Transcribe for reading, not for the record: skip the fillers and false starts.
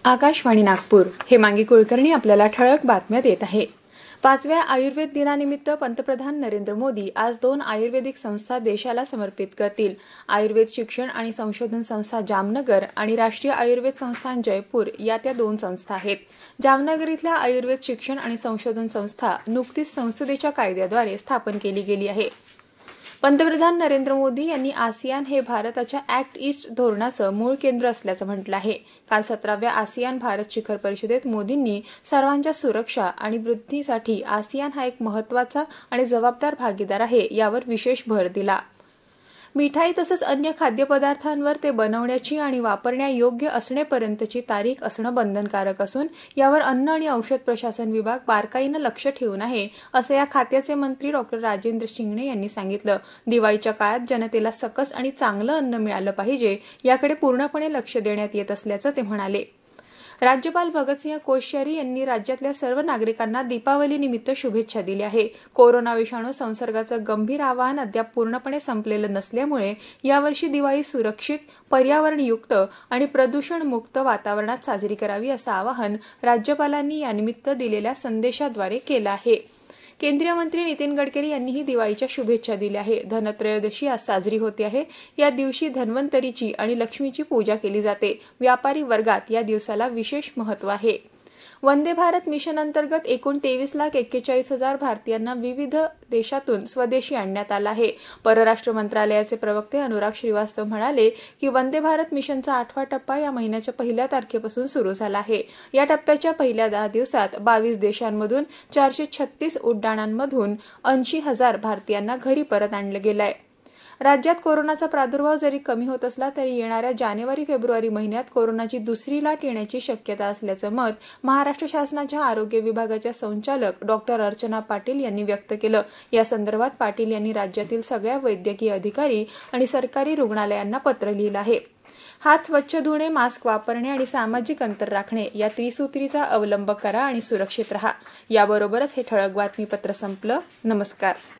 आकाशवाणी नागपूर. हेमांगी कुलकर्णी आपल्याला ठळक बातम्या देत आहे. 5व्या आयुर्वेद दिनानिमित्त पंतप्रधान नरेंद्र मोदी आज 2 आयुर्वेदिक संस्था देशाला समर्पित करतील. आयुर्वेद शिक्षण आणि संशोधन संस्था जामनगर आणि राष्ट्रीय आयुर्वेद संस्थान जयपूर या त्या 2 संस्था आहेत. जामनगर इथल्या आयुर्वेद शिक्षण आणि संशोधन संस्था नुकतीच संसदेच्या कायद्याद्वारे स्थापन केली गेली आहे. पंतप्रधान नरेंद्र मोदी यांनी आसियान हे भारताच्या ॲक्ट ईस्ट धोरणाचं मूळ केंद्र असल्याचं म्हटलं आहे. काल 17व्या आसियान भारत शिखर परिषदेत मोदींनी सर्वांच्या सुरक्षा आणि वृद्धीसाठी आसियान हा एक महत्त्वाचा आणि जबाबदार भागीदार आहे यावर विशेष भर दिला. मिठाई तसंच अन्य खाद्यपदार्थांवर ते बनवण्याची आणि वापरण्यायोग्य असण्यापर्यंतची तारीख असणं बंधनकारक असून यावर अन्न आणि औषध प्रशासन विभाग बारकाईनं लक्ष ठेवून आहे, असं या खात्याचे मंत्री डॉ. राजेंद्र शिंगणे यांनी सांगितलं. दिवाळीच्या काळात जनतेला सकस आणि चांगलं अन्न मिळालं पाहिजे याकडे पूर्णपणे लक्ष देण्यात येत असल्याचं ते म्हणाले. राज्यपाल भगतसिंह कोश्यारी यांनी राज्यातल्या सर्व नागरिकांना दीपावलीनिमित्त शुभेच्छा दिल्या आहे. कोरोना विषाणू संसर्गाचं गंभीर आव्हान अद्याप पूर्णपणे संपलेलं नसल्यामुळे यावर्षी दिवाळी सुरक्षित, पर्यावरणयुक्त आणि प्रदूषणमुक्त वातावरणात साजरी करावी असं आवाहन राज्यपालांनी यानिमित्त दिलेल्या संदेशाद्वारे केलं आहे. केंद्रीय मंत्री नितीन गडकरी यांनीही दिवाळीच्या शुभेच्छा दिल्या आहे. धनत्रयोदशी आज साजरी होते आहे. या दिवशी धन्वंतरीची आणि लक्ष्मीची पूजा केली जाते. व्यापारी वर्गात या दिवसाला विशेष महत्त्व आहे. वंदे भारत मिशन अंतर्गत एकूण 23,41,000 भारतीयांना विविध देशातून स्वदेशी आणण्यात आलं आहे. परराष्ट्र मंत्रालयाचे प्रवक्ते अनुराग श्रीवास्तव म्हणाले की वंदे भारत मिशनचा 8वा टप्पा या महिन्याच्या 1 तारखेपासून सुरू झाला आहे. या टप्प्याच्या पहिल्या 10 दिवसात 22 देशांमधून 436 उड्डाणांमधून 80,000 भारतीयांना घरी परत आणलं गेलं आहे. राज्यात कोरोनाचा प्रादुर्भाव जरी कमी होत असला तरी येणाऱ्या जानेवारी-फेब्रुवारी महिन्यात कोरोनाची दुसरी लाट येण्याची शक्यता असल्याचं मत महाराष्ट्र शासनाच्या आरोग्य विभागाच्या संचालक डॉ. अर्चना पाटील यांनी व्यक्त केलं. या संदर्भात पाटील यांनी राज्यातील सगळ्या वैद्यकीय अधिकारी आणि सरकारी रुग्णालयांना पत्र लिहिलं आहे. हात स्वच्छ धुणे, मास्क वापरणे आणि सामाजिक अंतर राखणे या त्रिसूत्रीचा अवलंब करा आणि सुरक्षित रहा. याबरोबरच हे ठळक बातमीपत्र संपलं. नमस्कार.